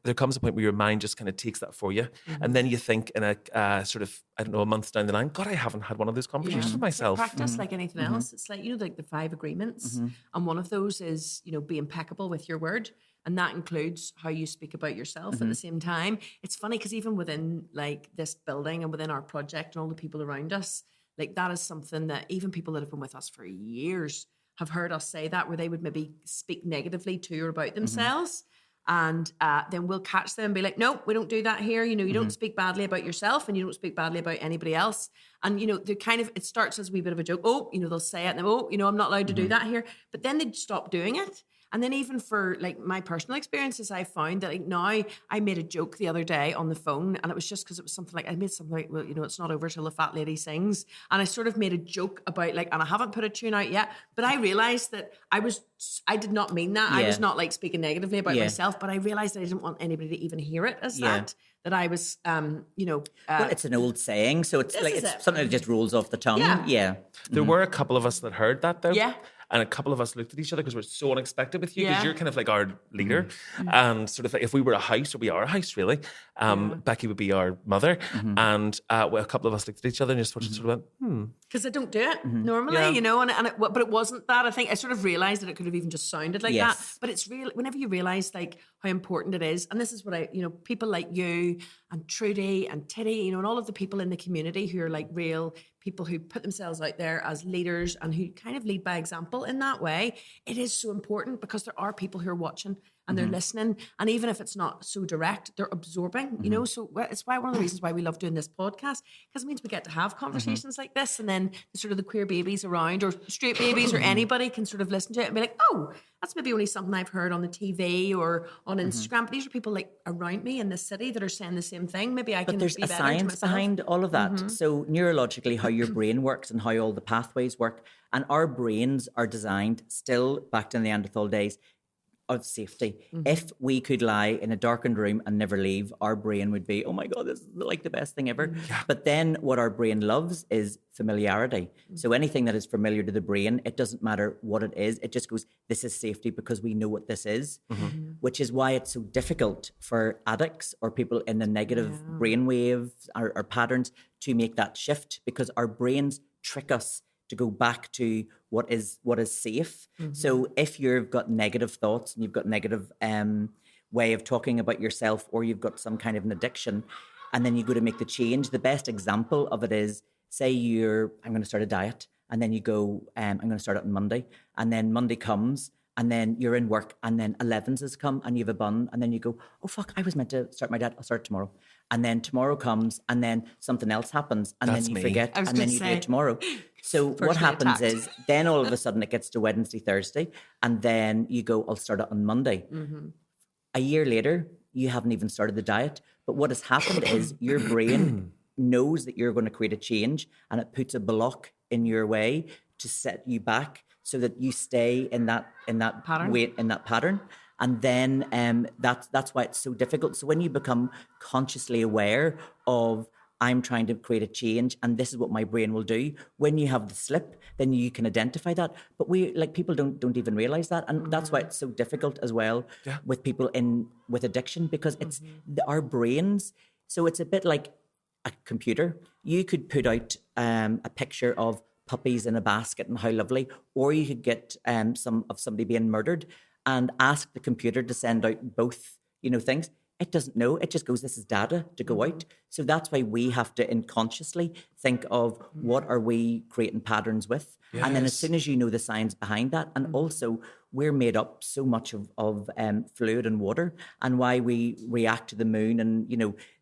there comes a point where your mind just kind of takes that for you. And then you think in a sort of, I don't know, a month down the line, God, I haven't had one of those conversations with myself. It's practice like anything else. It's like, like the 5 agreements. And one of those is, be impeccable with your word. And that includes how you speak about yourself at the same time. It's funny because even within like this building and within our project and all the people around us, like that is something that even people that have been with us for years have heard us say that, where they would maybe speak negatively to or about themselves. And then we'll catch them and be like, no, we don't do that here. You don't speak badly about yourself and you don't speak badly about anybody else. And, they're kind of, it starts as a wee bit of a joke. Oh, they'll say it and then, I'm not allowed to do that here. But then they'd stop doing it. And then even for like my personal experiences, I found that like now I made a joke the other day on the phone, and it was just because it was something like, I made something like, well, it's not over till the fat lady sings. And I sort of made a joke about like, and I haven't put a tune out yet, but I realized that I did not mean that. I was not like speaking negatively about myself, but I realized that I didn't want anybody to even hear it as that I was, well, it's an old saying, so it's like, it's something that just rolls off the tongue. Yeah. There were a couple of us that heard that though. Yeah. And a couple of us looked at each other because we're so unexpected with you, because you're kind of like our leader. And sort of like, if we were a house, or we are a house really, Becky would be our mother. And well, a couple of us looked at each other and just sort of went, because I don't do it normally, but it wasn't that. I think I sort of realised that it could have even just sounded like that. But it's real, whenever you realise like how important it is. And this is what people like you and Trudy and Titty, and all of the people in the community who are like real people who put themselves out there as leaders and who kind of lead by example in that way. It is so important because there are people who are watching and they're listening. And even if it's not so direct, they're absorbing, you know. So it's why one of the reasons why we love doing this podcast, because it means we get to have conversations like this, and then sort of the queer babies around, or straight babies, or anybody can sort of listen to it and be like, oh, that's maybe only something I've heard on the TV or on Instagram. But these are people like around me in the city that are saying the same thing. Maybe I can But there's be a better to science myself. behind all of that. So neurologically, how your brain works and how all the pathways work. And our brains are designed still back to the Neanderthal days of safety. If we could lie in a darkened room and never leave, our brain would be, oh my God, this is like the best thing ever. But then what our brain loves is familiarity. So anything that is familiar to the brain, it doesn't matter what it is. It just goes, this is safety because we know what this is, which is why it's so difficult for addicts or people in the negative brainwave or patterns to make that shift, because our brains trick us to go back to what is safe. So if you've got negative thoughts and you've got negative way of talking about yourself, or you've got some kind of an addiction, and then you go to make the change, the best example of it is, say I'm going to start a diet, and then you go, I'm going to start it on Monday, and then Monday comes, and then you're in work, and then 11's has come, and you have a bun, and then you go, oh fuck, I was meant to start my diet, I'll start tomorrow. And then tomorrow comes, and then something else happens, and That's then you me. forget, and then you do it tomorrow. So what happens attacked. is, then all of a sudden it gets to Wednesday, Thursday, and then you go, I'll start it on Monday. A year later, you haven't even started the diet. But what has happened is your brain knows that you're going to create a change, and it puts a block in your way to set you back so that you stay in that pattern. And then that's why it's so difficult. So when you become consciously aware of, I'm trying to create a change and this is what my brain will do, when you have the slip, then you can identify that. But people don't even realize that. And that's why it's so difficult as well with people with addiction, because it's our brains. So it's a bit like a computer. You could put out a picture of puppies in a basket and how lovely, or you could get somebody being murdered and ask the computer to send out both, things. It doesn't know. It just goes, this is data to go out. So that's why we have to unconsciously think of what are we creating patterns with. Yes. And then as soon as you know the science behind that, and also we're made up so much of fluid and water, and why we react to the moon and,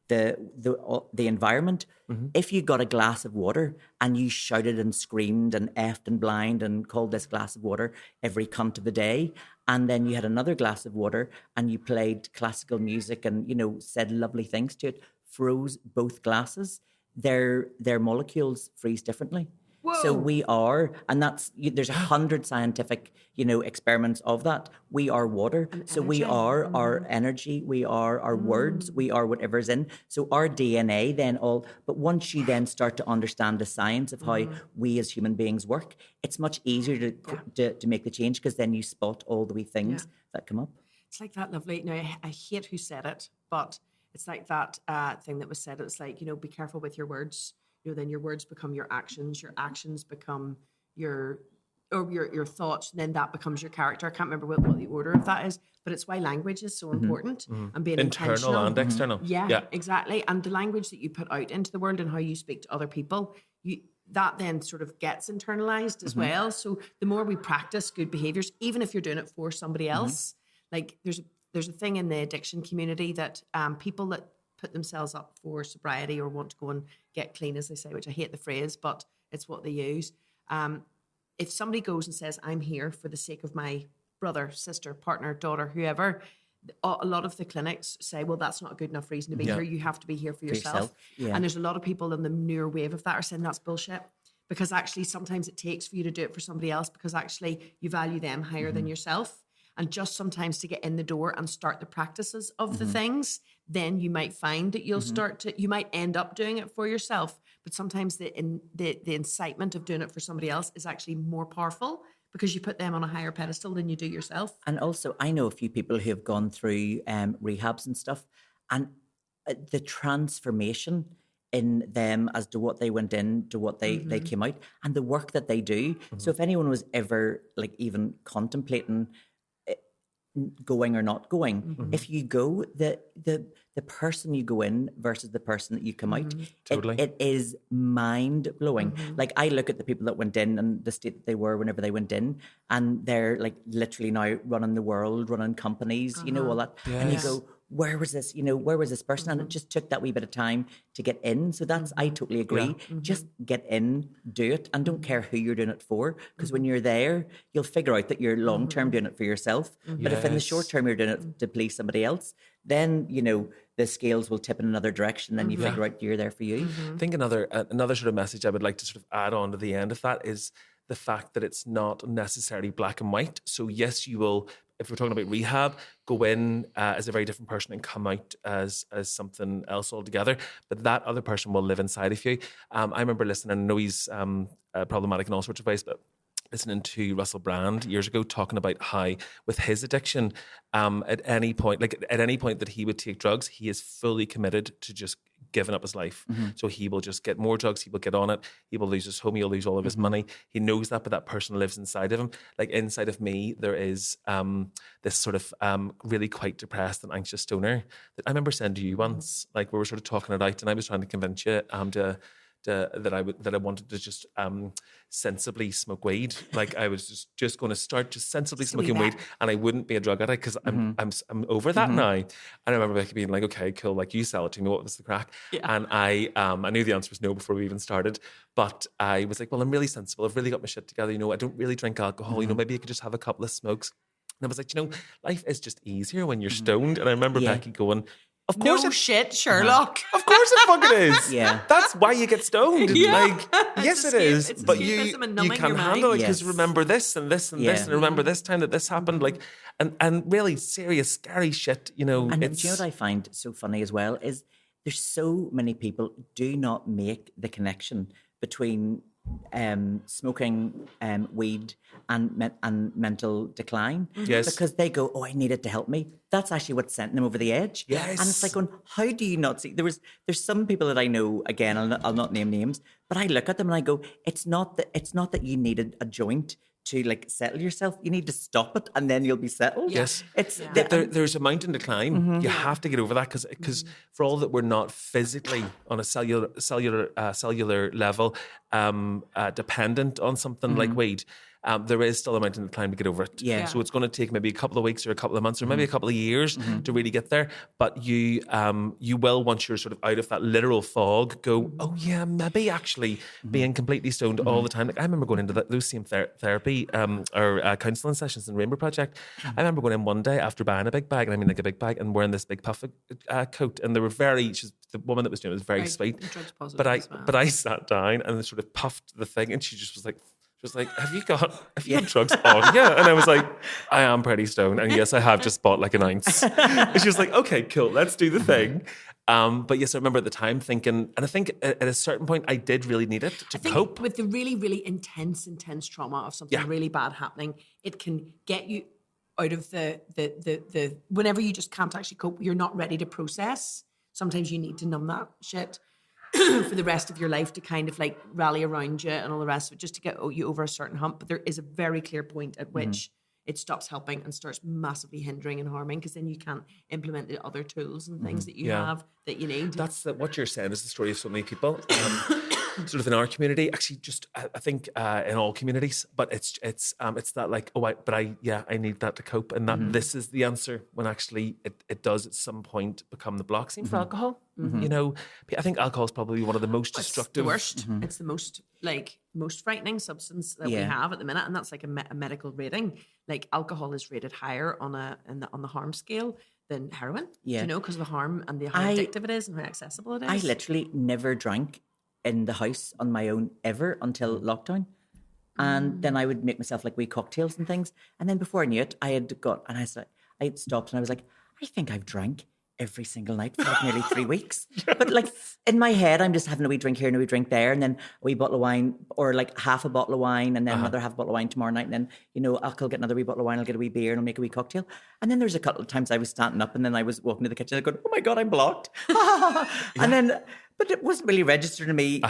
the environment. If you got a glass of water and you shouted and screamed and effed and blind and called this glass of water every cunt of the day, and then you had another glass of water and you played classical music and, said lovely things to it, froze both glasses, their molecules freeze differently. Whoa. So we are, and there's 100 scientific, experiments of that. We are water. So we are our energy. We are our words. We are whatever's in. So our DNA but once you then start to understand the science of how we as human beings work, it's much easier to make the change, because then you spot all the wee things that come up. It's like that lovely, now I hate who said it, but it's like that thing that was said. It was like, be careful with your words. Then your words become your actions become your thoughts, and then that becomes your character. I can't remember what the order of that is, but it's why language is so important, and being internal intentional. And external. Yeah, exactly. And the language that you put out into the world and how you speak to other people, that then sort of gets internalized as well. So the more we practice good behaviors, even if you're doing it for somebody else, like there's a thing in the addiction community that people that put themselves up for sobriety or want to go and get clean, as they say, which I hate the phrase, but it's what they use. If somebody goes and says, I'm here for the sake of my brother, sister, partner, daughter, whoever, a lot of the clinics say, well, that's not a good enough reason to be here. You have to be here for yourself. Yeah. And there's a lot of people in the newer wave of that are saying that's bullshit, because actually sometimes it takes for you to do it for somebody else, because actually you value them higher than yourself. And just sometimes to get in the door and start the practices of the things, then you might find that you might end up doing it for yourself. But sometimes the incitement of doing it for somebody else is actually more powerful, because you put them on a higher pedestal than you do yourself. And also, I know a few people who have gone through rehabs and stuff, and the transformation in them as to what they went in, to what they came out, and the work that they do. So if anyone was ever even contemplating going or not going, if you go, the the person you go in versus the person that you come out. Totally. It is mind blowing. Like I look at the people that went in and the state that they were whenever they went in, and they're like literally now running the world, running companies, you know, all that. And you go, where was this, where was this person? And it just took that wee bit of time to get in. So that's, I totally agree. Just get in, do it, and don't care who you're doing it for. Because when you're there, you'll figure out that you're long-term doing it for yourself. But if in the short term you're doing it to please somebody else, then, the scales will tip in another direction. Then you figure out you're there for you. I think another sort of message I would like to sort of add on to the end of that is the fact that it's not necessarily black and white. So yes, you will, if we're talking about rehab, go in as a very different person and come out as something else altogether. But that other person will live inside of you. I remember listening, I know he's problematic in all sorts of ways, but listening to Russell Brand years ago talking about how with his addiction, at any point that he would take drugs, he is fully committed to just giving up his life. So he will just get more drugs, he will get on it, he will lose his home, he'll lose all of his money. He knows that, but that person lives inside of him. Like inside of me, there is this sort of really quite depressed and anxious stoner that I remember saying to you once, like we were sort of talking it out and I was trying to convince you that I wanted to just sensibly smoke weed. Like I was just going to start just sensibly smoking weed, and I wouldn't be a drug addict because I'm over that now. And I remember Becky being like, "Okay, cool. Like you sell it to me. What was the crack?" Yeah. And I knew the answer was no before we even started. But I was like, "Well, I'm really sensible. I've really got my shit together. I don't really drink alcohol. Maybe I could just have a couple of smokes." And I was like, life is just easier when you're stoned. And I remember Becky going, "Of course, no shit, Sherlock. Of course it fucking is. Yeah. That's why you get stoned. Yeah. Yes, it is. But you can handle it because remember this and this and this, and remember this time that this happened. Like, and really serious, scary shit. And do you know what I find so funny as well is there's so many people do not make the connection between smoking weed and mental decline. Yes. Because they go, "Oh, I need it to help me." That's actually what sent them over the edge. Yes. And it's like going, how do you not see? There's some people that I know, again, I'll not name names, but I look at them and I go, it's not that you needed a joint to like settle yourself. You need to stop it and then you'll be settled. Yes. It's there's a mountain to climb. You have to get over that because for all that we're not physically on a cellular level dependent on something like weed, there is still a mountain to climb to get over it. Yeah. So it's going to take maybe a couple of weeks or a couple of months or maybe a couple of years to really get there. But you will, once you're sort of out of that literal fog, go, "Oh yeah, maybe actually being completely stoned all the time." Like I remember going into those same therapy or counselling sessions in Rainbow Project. I remember going in one day after buying a big bag, and I mean like a big bag, and wearing this big puff coat, and they were the woman that was doing it was very sweet. But I sat down and sort of puffed the thing, and she just was like, "Have you got drugs on?" Yeah. And I was like, "I am pretty stoned. And yes, I have just bought like an ounce." And she was like, "Okay, cool. Let's do the thing." But yes, I remember at the time thinking, and I think at a certain point I did really need it to cope. With the really, really intense trauma of something really bad happening, it can get you out of the whenever you just can't actually cope, you're not ready to process. Sometimes you need to numb that shit for the rest of your life to kind of like rally around you and all the rest of it just to get you over a certain hump. But there is a very clear point at which it stops helping and starts massively hindering and harming because then you can't implement the other tools and things that you have that you need. That's what you're saying is the story of so many people. Sort of in our community, actually, just I think in all communities, but it's that like I need that to cope, and that this is the answer when actually it does at some point become the block. Same for alcohol. I think alcohol is probably one of the most destructive. It's the worst. It's the most frightening substance that we have at the minute, and that's like a medical rating. Like alcohol is rated higher on the harm scale than heroin. Yeah, because of the harm and how addictive it is and how accessible it is. I literally never drank in the house on my own ever until lockdown. And then I would make myself like wee cocktails and things. And then before I knew it, I had stopped and I was like, I think I've drank every single night for like nearly 3 weeks. But like in my head, I'm just having a wee drink here and a wee drink there. And then a wee bottle of wine or like half a bottle of wine and then another half a bottle of wine tomorrow night. And then, I'll get another wee bottle of wine, I'll get a wee beer and I'll make a wee cocktail. And then there's a couple of times I was standing up and then I was walking to the kitchen and going, "Oh my God, I'm blocked." And then... But it wasn't really registered to me,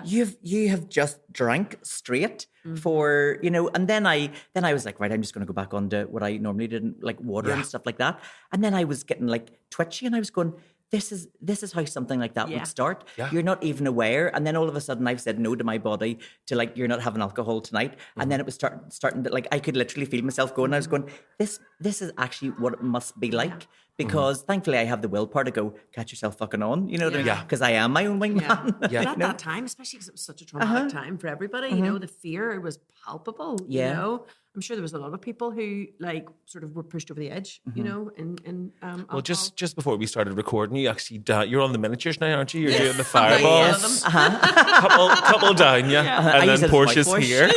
you have just drank straight for, and then I was like, right, I'm just going to go back on to what I normally did, like water and stuff like that. And then I was getting like twitchy and I was going, this is how something like that Yeah. would start. Yeah. You're not even aware, and then all of a sudden I've said no to my body to like, you're not having alcohol tonight, and then it was starting to like, I could literally feel myself going. I was going, this is actually what it must be like. Because thankfully I have the willpower to go, catch yourself fucking on. You know what I mean? Yeah. Because I am my own wingman. Yeah. But at that time, especially because it was such a traumatic time for everybody, you know, the fear was palpable. Yeah. You know, I'm sure there was a lot of people who like sort of were pushed over the edge. You know, in Well, just before we started recording, you actually you're on the miniatures now, aren't you? You're doing the Yes. fireballs. Yes. couple down, yeah. I And use it then as Portia's whitewash. here.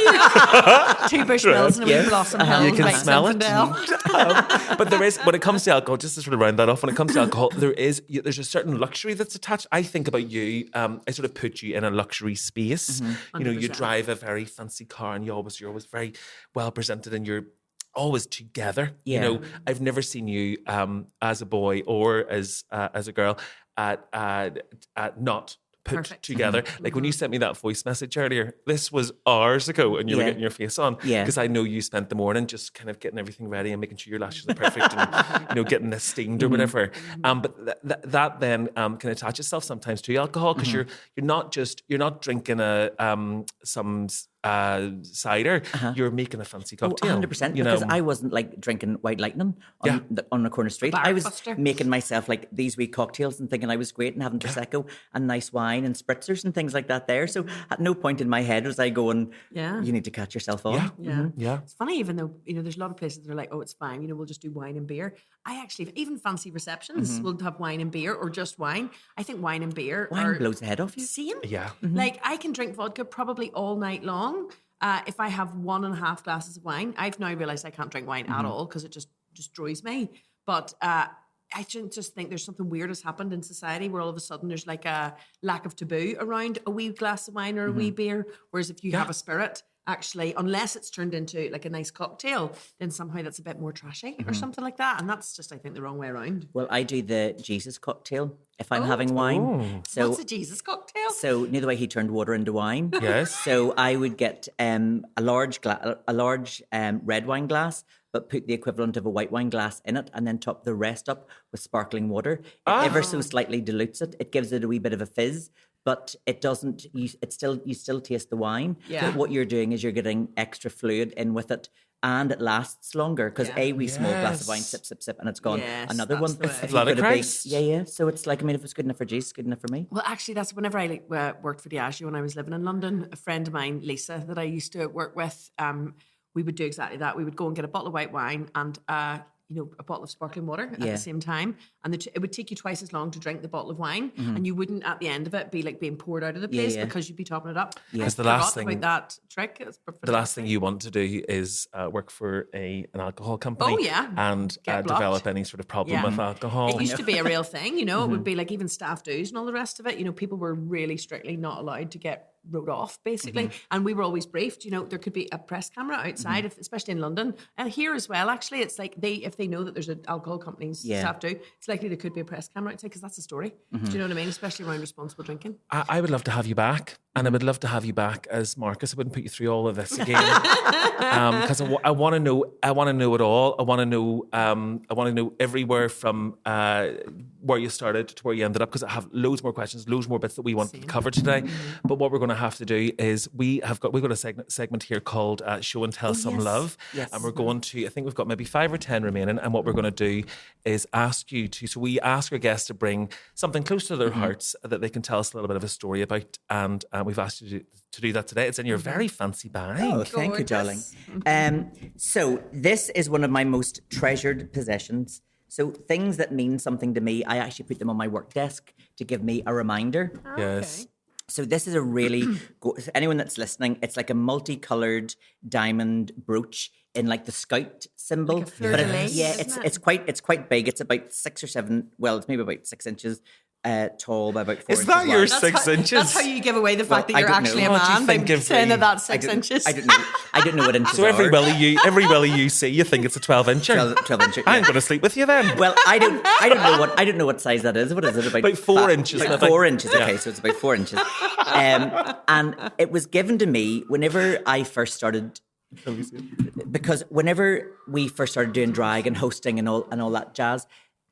2 Bushmills and a wee Yes. blossom hill. You can right, smell it. Zinfandel. But there is, when it comes to alcohol, just to sort of round that off, when it comes to alcohol, there's a certain luxury that's attached. I think about you, I sort of put you in a luxury space. You know, you 100%. drive a very fancy car and you're always very well presented and you're always together. Yeah. You know, I've never seen you as a boy or as a girl at not put Perfect. together. Like when you sent me that voice message earlier, this was hours ago and you were Yeah. getting your face on. Yeah. Because I know you spent the morning just kind of getting everything ready and making sure your lashes are perfect and, you know, getting this steamed or whatever. But that then can attach itself sometimes to alcohol because you're not drinking some cider, you're making a fancy cocktail. 100%. You know, Because I wasn't like drinking White Lightning on a corner street. I was Barbuster. making myself like these wee cocktails and thinking I was great and having Prosecco and nice wine and spritzers and things like that there. So at no point in my head was I going, Yeah. you need to catch yourself on. Yeah. Yeah. Yeah. It's funny, even though, you know, there's a lot of places that are like, oh, it's fine, you know, we'll just do wine and beer. I actually, even fancy receptions will have wine and beer or just wine. I think wine and beer Wine are blows the head off you. same. Yeah. Like, I can drink vodka probably all night long. If I have 1.5 glasses of wine, I've now realised I can't drink wine at all because it just destroys me. But I just think there's something weird has happened in society where all of a sudden there's like a lack of taboo around a wee glass of wine or a wee beer. Whereas if you have a spirit, actually, unless it's turned into like a nice cocktail, then somehow that's a bit more trashy or something like that. And that's just, I think, the wrong way around. Well, I do the Jesus cocktail if I'm having wine. So What's a Jesus cocktail? So, you know the way he turned water into wine? Yes. So I would get a large red wine glass, but put the equivalent of a white wine glass in it and then top the rest up with sparkling water. It ever so slightly dilutes it. It gives it a wee bit of a fizz, but it doesn't, you still taste the wine. Yeah. But what you're doing is you're getting extra fluid in with it. And it lasts longer because Yeah. a wee small glass of wine, Yes. sip, sip, sip, and it's gone. Yes, Another that's one. the way. If you've Blood of got a big- Christ. Yeah. So it's like, I mean, if it's good enough for Jesus, it's good enough for me. Well, actually, that's whenever I worked for Diageo when I was living in London. A friend of mine, Lisa, that I used to work with, we would do exactly that. We would go and get a bottle of white wine and a bottle of sparkling water at Yeah. the same time, and it would take you twice as long to drink the bottle of wine, and you wouldn't at the end of it be like being poured out of the place yeah. because you'd be topping it up. I Because the last forgot thing- about that trick. It's The last thing you want to do is work for an alcohol company. Oh, yeah. And Get blocked. develop any sort of problem Yeah. with alcohol. It used to be a real thing, you know. It would be like even staff dues and all the rest of it. You know, people were really strictly not allowed to get wrote off, basically. And we were always briefed. You know, there could be a press camera outside, especially in London and here as well. Actually, it's like if they know that there's an alcohol company's Yeah. staff do, it's likely there could be a press camera outside because that's a story. Do you know what I mean? Especially around responsible drinking. I would love to have you back, and I would love to have you back as Marcus. I wouldn't put you through all of this again because I want to know. I want to know it all. I want to know. I want to know everywhere from where you started to where you ended up because I have loads more questions, loads more bits that we want to cover today. But what we're going to have to do is we've got a segment here called Show and Tell Some yes. Love, Yes. and we're going to. I think we've got maybe 5 or 10 remaining, and what we're going to do is ask you to. So we ask our guests to bring something close to their hearts that they can tell us a little bit of a story about, and we've asked you to do that today. It's in your very fancy bag. Oh, thank you, darling. Gorgeous. So this is one of my most treasured possessions. So things that mean something to me, I actually put them on my work desk to give me a reminder. Yes. So this is a really anyone that's listening, it's like a multicolored diamond brooch in like the scout symbol. Like a fleur-de-lis, yeah, isn't it's quite big. It's about 6 or 7. Well, it's maybe about 6 inches tall by about 4 Is inches that your wide. 6 inches? That's how you give away the fact Well, that you're I don't know. actually a What do you man by think of saying the- that that's 6 inches. I don't know what inches So every are. willy you see, you think it's a 12-incher. 12 inches. I'm going to sleep with you then. Well, I don't know what size that is. What is it? About 4 inches, About I think. 4 inches. Okay, Yeah. so it's about 4 inches. And it was given to me whenever I first started. Because whenever we first started doing drag and hosting and all that jazz,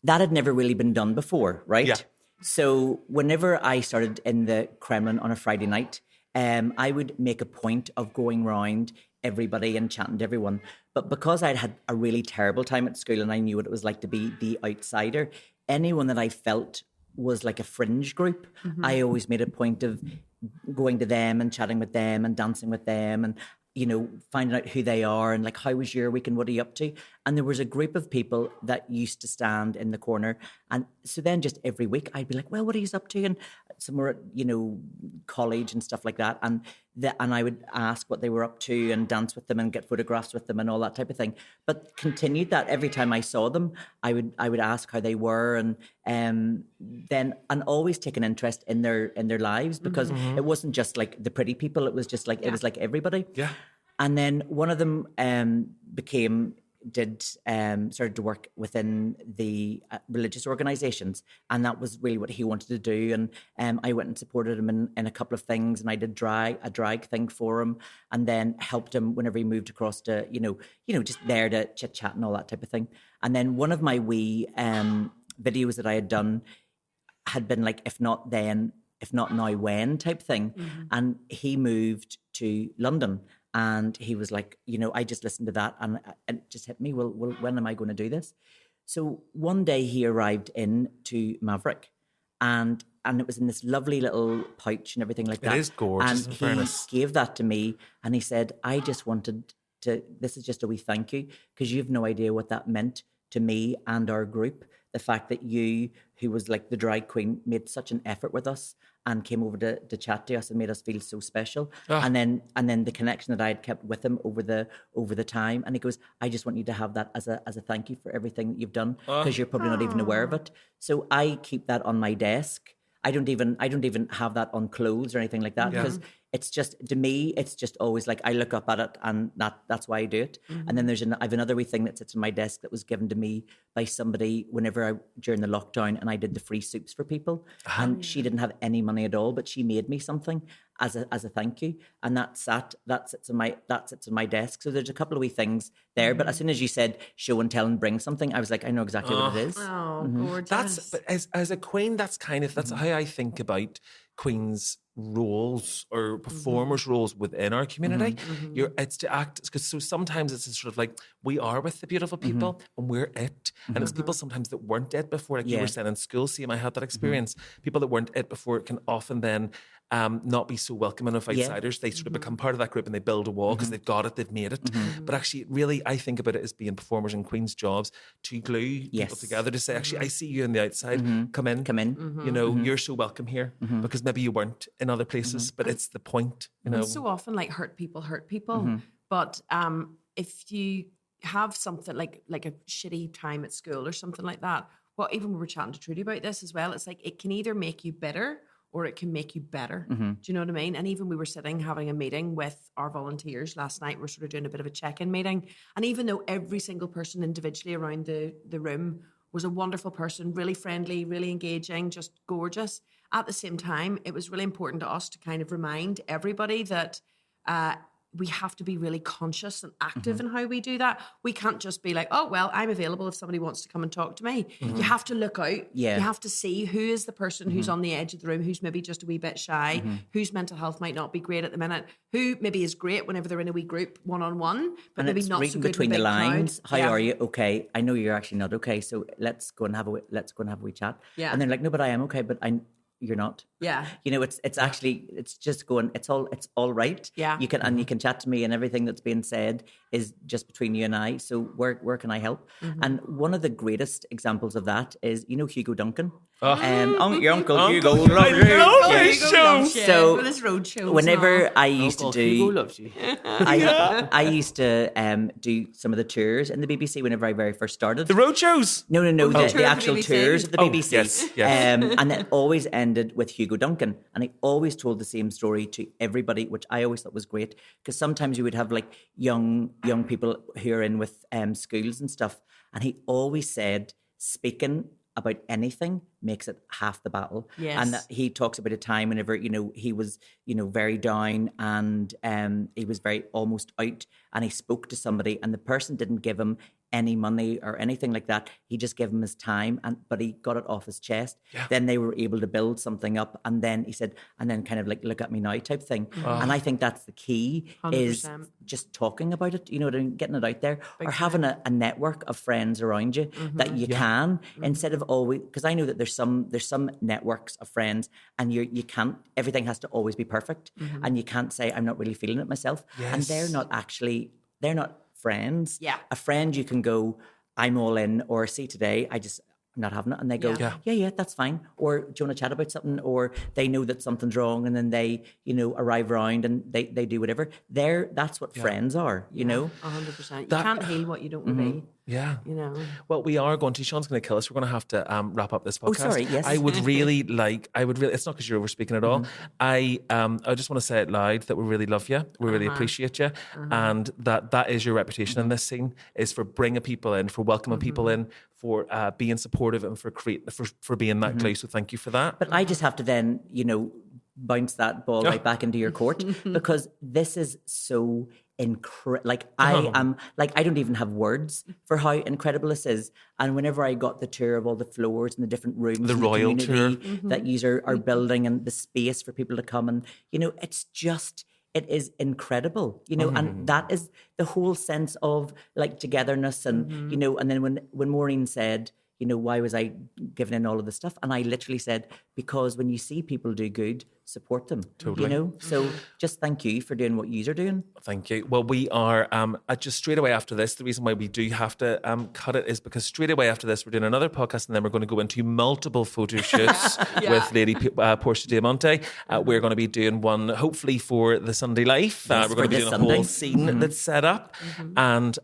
that had never really been done before, right? Yeah. So whenever I started in the Kremlin on a Friday night, I would make a point of going round everybody and chatting to everyone. But because I'd had a really terrible time at school and I knew what it was like to be the outsider, anyone that I felt was like a fringe group, I always made a point of going to them and chatting with them and dancing with them and, you know, finding out who they are and like, how was your week and what are you up to? And there was a group of people that used to stand in the corner. And so then just every week I'd be like, well, what are you up to? And somewhere at, you know, college and stuff like that. And I would ask what they were up to and dance with them and get photographs with them and all that type of thing. But continued that every time I saw them, I would ask how they were and then always take an interest in their lives, because it wasn't just like the pretty people. It was just like, it was like everybody. Yeah. And then one of them started to work within the religious organisations, and that was really what he wanted to do. And I went and supported him in a couple of things, and I did a drag thing for him, and then helped him whenever he moved across to you know just there to chit chat and all that type of thing. And then one of my wee videos that I had done had been like, if not then, if not now, when type thing. And he moved to London. And he was like, you know, I just listened to that and it just hit me. Well, when am I going to do this? So one day he arrived in to Maverick, and it was in this lovely little pouch and everything like that. It is gorgeous, in fairness. He gave that to me and he said, I just wanted to, this is just a wee thank you, because you've no idea what that meant to me and our group. The fact that you, who was like the drag queen, made such an effort with us and came over to chat to us and made us feel so special. And then the connection that I had kept with him over the time. And he goes, I just want you to have that as a thank you for everything that you've done, because you're probably not even aware of it. So I keep that on my desk. I don't even have that on clothes or anything like that, because it's just, to me, it's just always like I look up at it and that's why I do it. And then I have another wee thing that sits on my desk that was given to me by somebody during the lockdown, and I did the free soups for people. And she didn't have any money at all, but she made me something as a thank you, and that sits on my desk. So there's a couple of wee things there, but as soon as you said show and tell and bring something, I was like, I know exactly what it is. Oh, gorgeous. But as a queen, that's how I think about queens' roles or performers' roles within our community. It's to act, because so sometimes it's sort of like we are with the beautiful people and we're it, and it's people sometimes that weren't it before, like you were saying in school. I had that experience. People that weren't it before can often then not be so welcoming of outsiders. They sort of become part of that group and they build a wall because they've got it, they've made it. But actually, really, I think about it as being performers and queens' jobs to glue people together, to say, actually, I see you on the outside. Come in. You know, you're so welcome here, because maybe you weren't in other places, but it's the point. You know, it's so often like hurt people. But if you have something like a shitty time at school or something like that, well, even we were chatting to Trudy about this as well, it's like it can either make you bitter or it can make you better. Do you know what I mean? And even we were sitting having a meeting with our volunteers last night. We're sort of doing a bit of a check-in meeting. And even though every single person individually around the room was a wonderful person, really friendly, really engaging, just gorgeous, at the same time, it was really important to us to kind of remind everybody that we have to be really conscious and active in how we do that. We can't just be like, oh, well, I'm available if somebody wants to come and talk to me. You have to look out. Yeah. You have to see who is the person who's on the edge of the room, who's maybe just a wee bit shy, whose mental health might not be great at the minute, who maybe is great whenever they're in a wee group one-on-one, but And maybe it's not so reading good between in a the big lines. crowd. How are you? Okay. I know you're actually not okay. So let's go and have a wee chat. Yeah. And they're like, no, but I am okay. But you're not. Yeah. You know, it's actually, it's just going, it's all right. Yeah. You can chat to me, and everything that's being said is just between you and I. So where can I help? And one of the greatest examples of that is, you know, Hugo Duncan. Your Uncle Hugo loves you. love his show. So With his road shows whenever and I used to Hugo do, loves you. I used to do some of the tours in the BBC whenever I very first started. The road shows. No, Tour the of the actual BBC. tours of the BBC. yes. And it always ended with Hugo Duncan. And I always told the same story to everybody, which I always thought was great. Because sometimes you would have like young people who are in with schools and stuff. And he always said, speaking about anything makes it half the battle. Yes. And that he talks about a time whenever, you know, he was, you know, very down, and he was very almost out, and he spoke to somebody, and the person didn't give him any money or anything like that. He just gave him his time, but he got it off his chest. Then they were able to build something up, and then he said, and then kind of like look at me now type thing. And I think that's the key 100%. is just talking about it, getting it out there, or having a network of friends around you that you can, instead of always, because I know that there's some networks of friends, and you can't, everything has to always be perfect, and you can't say I'm not really feeling it myself, and they're not friends. A friend, you can go, I'm all in, or see today, I'm not having it, and they go, yeah, that's fine. Or do you want to chat about something? Or they know that something's wrong, and then they, arrive around and they do whatever. That's what friends are, 100%. You can't heal what you don't want to be. Yeah. Well, we are going to, Sean's going to kill us. We're going to have to wrap up this podcast. Oh, sorry, yes. I would really, it's not because you're over speaking at all. I just want to say it loud that we really love you. We really appreciate you. And that is your reputation in this scene, is for bringing people in, for welcoming people in, for being supportive, and for being that glue. So thank you for that. But I just have to then, bounce that ball right back into your court, because this is so incredible. I don't even have words for how incredible this is. And whenever I got the tour of all the floors and the different rooms, the royal tour that you are building, and the space for people to come, and it is incredible, and that is the whole sense of like togetherness, and and then when Maureen said, why was I giving in all of this stuff? And I literally said, because when you see people do good, support them. Totally. So just thank you for doing what you are doing. Thank you. Well, we are just straight away after this. The reason why we do have to cut it is because straight away after this, we're doing another podcast, and then we're going to go into multiple photo shoots with Lady Portia Di Monte. We're going to be doing one, hopefully, for the Sunday Life. Yes, we're going to be doing a whole scene that's set up, and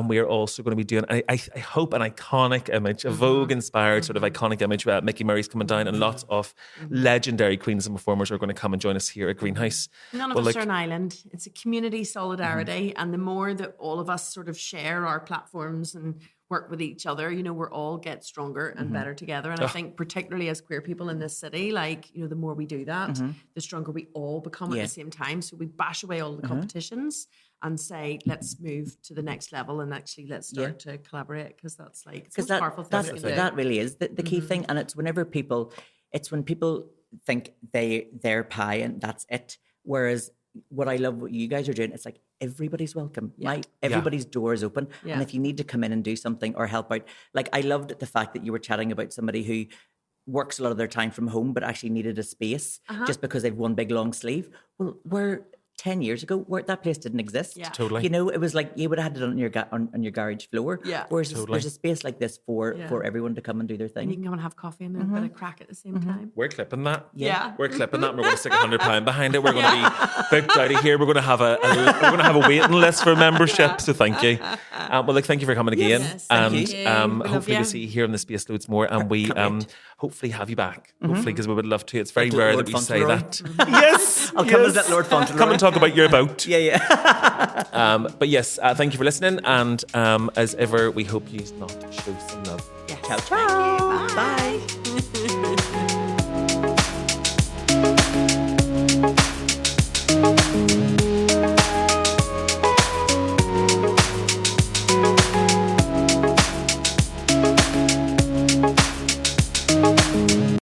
we're also going to be doing, I hope, an iconic image, a Vogue-inspired sort of iconic image where Mickey Murray's coming down, and lots of legendary queens and performers are going to come and join us here at Greenhouse. None of us are an island. It's a community solidarity, and the more that all of us sort of share our platforms and work with each other, we're all get stronger and better together. And I think particularly as queer people in this city, the more we do that, the stronger we all become at the same time. So we bash away all the competitions and say, let's move to the next level, and actually let's start to collaborate, because that's it's the most powerful thing. That really is the key thing. And it's when people think they're pie and that's it. Whereas what I love what you guys are doing, it's like everybody's welcome. Everybody's door is open. And if you need to come in and do something or help out, like I loved the fact that you were chatting about somebody who works a lot of their time from home but actually needed a space just because they've one big long sleeve. Well, we're 10 years ago, where that place didn't exist. Totally. It was like you would have had it on your garage floor. Whereas there's a space like this for everyone to come and do their thing. And you can come and have coffee and a bit of crack at the same time. We're clipping that. Yeah. We're clipping that, and we're going to stick £100 behind it. We're going to be booked out of here. We're going to have a waiting list for membership. So thank you. Thank you for coming again. Yes, and you. hopefully we'll see you here in the space loads more, and we hopefully have you back. Hopefully, because we would love to. It's very rare that we say that. Yes. I'll come as that Lord Fauntleroy. Come and talk about your boat. Yeah. But yes, thank you for listening, and as ever, we hope you not show some love. Yes. Ciao, ciao. Bye.